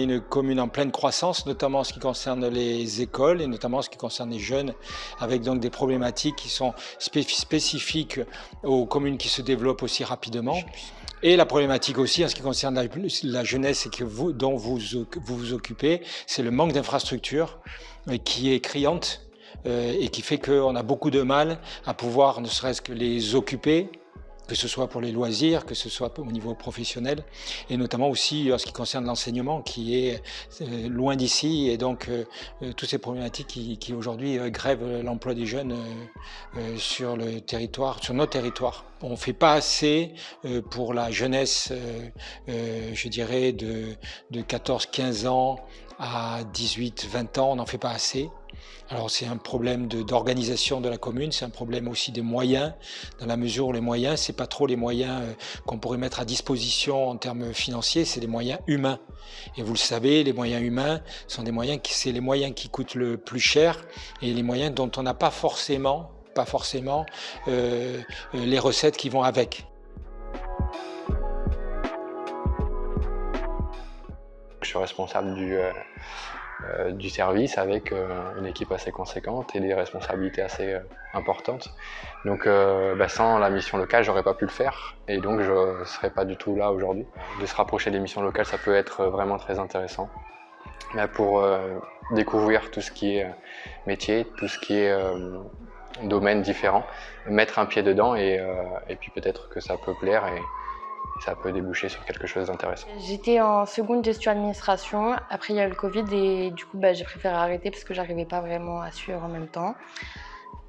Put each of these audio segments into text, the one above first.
est une commune en pleine croissance, notamment en ce qui concerne les écoles et notamment en ce qui concerne les jeunes, avec donc des problématiques qui sont spécifiques aux communes qui se développent aussi rapidement. Et la problématique aussi en ce qui concerne la jeunesse et dont vous occupez, c'est le manque d'infrastructures qui est criante et qui fait qu'on a beaucoup de mal à pouvoir ne serait-ce que les occuper, que ce soit pour les loisirs, que ce soit au niveau professionnel, et notamment aussi en ce qui concerne l'enseignement qui est loin d'ici, et donc toutes ces problématiques qui aujourd'hui grèvent l'emploi des jeunes sur le territoire, sur notre territoire. On ne fait pas assez pour la jeunesse, je dirais, de 14-15 ans à 18-20 ans, on n'en fait pas assez. Alors c'est un problème d'organisation de la commune, c'est un problème aussi des moyens, dans la mesure où les moyens, c'est pas trop les moyens qu'on pourrait mettre à disposition en termes financiers, c'est les moyens humains. Et vous le savez, les moyens humains sont des moyens c'est les moyens qui coûtent le plus cher et les moyens dont on n'a pas forcément les recettes qui vont avec. Je suis responsable du service avec une équipe assez conséquente et des responsabilités assez importantes. Donc sans la mission locale, j'aurais pas pu le faire et donc je serais pas du tout là aujourd'hui. De se rapprocher des missions locales, ça peut être vraiment très intéressant. Pour découvrir tout ce qui est métier, tout ce qui est domaine différent, mettre un pied dedans et puis peut-être que ça peut plaire et ça peut déboucher sur quelque chose d'intéressant. J'étais en seconde gestion administration, après il y a eu le Covid et du coup j'ai préféré arrêter parce que j'arrivais pas vraiment à suivre en même temps.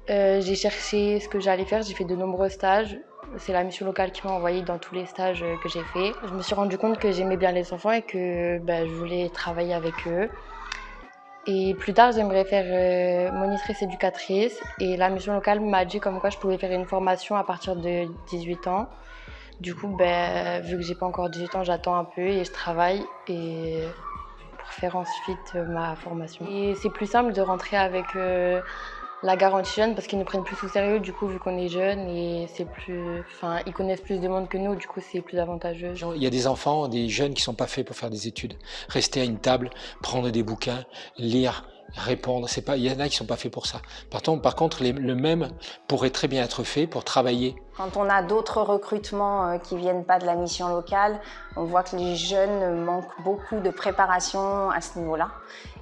J'ai cherché ce que j'allais faire, j'ai fait de nombreux stages. C'est la mission locale qui m'a envoyée dans tous les stages que j'ai fait. Je me suis rendu compte que j'aimais bien les enfants et que je voulais travailler avec eux. Et plus tard, j'aimerais faire monitrice éducatrice et la mission locale m'a dit comme quoi je pouvais faire une formation à partir de 18 ans. Du coup, vu que j'ai pas encore 18 ans, j'attends un peu et je travaille pour faire ensuite ma formation. Et c'est plus simple de rentrer avec la garantie jeune parce qu'ils nous prennent plus au sérieux du coup vu qu'on est jeunes et ils connaissent plus de monde que nous, du coup c'est plus avantageux. Il y a des enfants, des jeunes qui sont pas faits pour faire des études. Rester à une table, prendre des bouquins, lire, répondre, il y en a qui sont pas faits pour ça. Par contre, le même pourrait très bien être fait pour travailler. Quand on a d'autres recrutements qui viennent pas de la mission locale, on voit que les jeunes manquent beaucoup de préparation à ce niveau-là.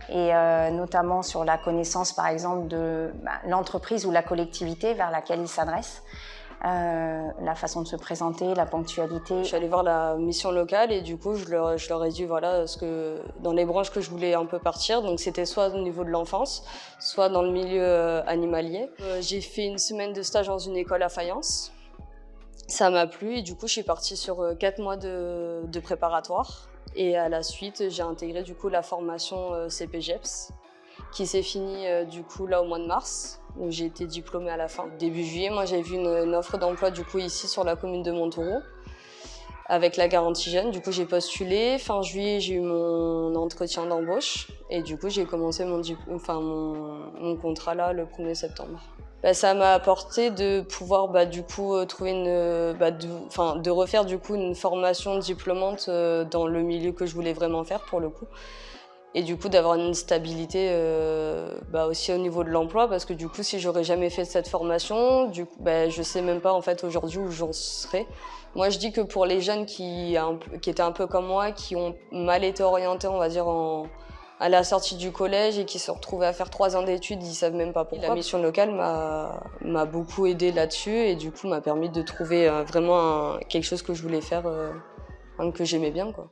Et notamment sur la connaissance, par exemple, de l'entreprise ou la collectivité vers laquelle ils s'adressent. La façon de se présenter, la ponctualité. Je suis allée voir la mission locale et du coup je leur ai dit voilà dans les branches que je voulais un peu partir, donc c'était soit au niveau de l'enfance, soit dans le milieu animalier. J'ai fait une semaine de stage dans une école à Fayence, ça m'a plu et du coup je suis partie sur 4 mois de préparatoire et à la suite j'ai intégré du coup la formation CPGEPS qui s'est finie du coup là au mois de mars. Où j'ai été diplômée à la fin. Début juillet, moi j'ai vu une offre d'emploi du coup ici sur la commune de Montauroux avec la garantie jeune. Du coup j'ai postulé. Fin juillet j'ai eu mon entretien d'embauche et du coup j'ai commencé mon contrat là le 1er septembre. Ça m'a apporté de pouvoir du coup trouver de refaire du coup une formation diplômante dans le milieu que je voulais vraiment faire pour le coup. Et du coup d'avoir une stabilité aussi au niveau de l'emploi parce que du coup si j'aurais jamais fait cette formation, du coup je sais même pas en fait aujourd'hui où j'en serais. Moi je dis que pour les jeunes qui étaient un peu comme moi, qui ont mal été orientés on va dire à la sortie du collège et qui se retrouvaient à faire 3 ans d'études, ils savent même pas pourquoi. La mission locale m'a beaucoup aidée là-dessus et du coup m'a permis de trouver vraiment quelque chose que je voulais faire, que j'aimais bien quoi.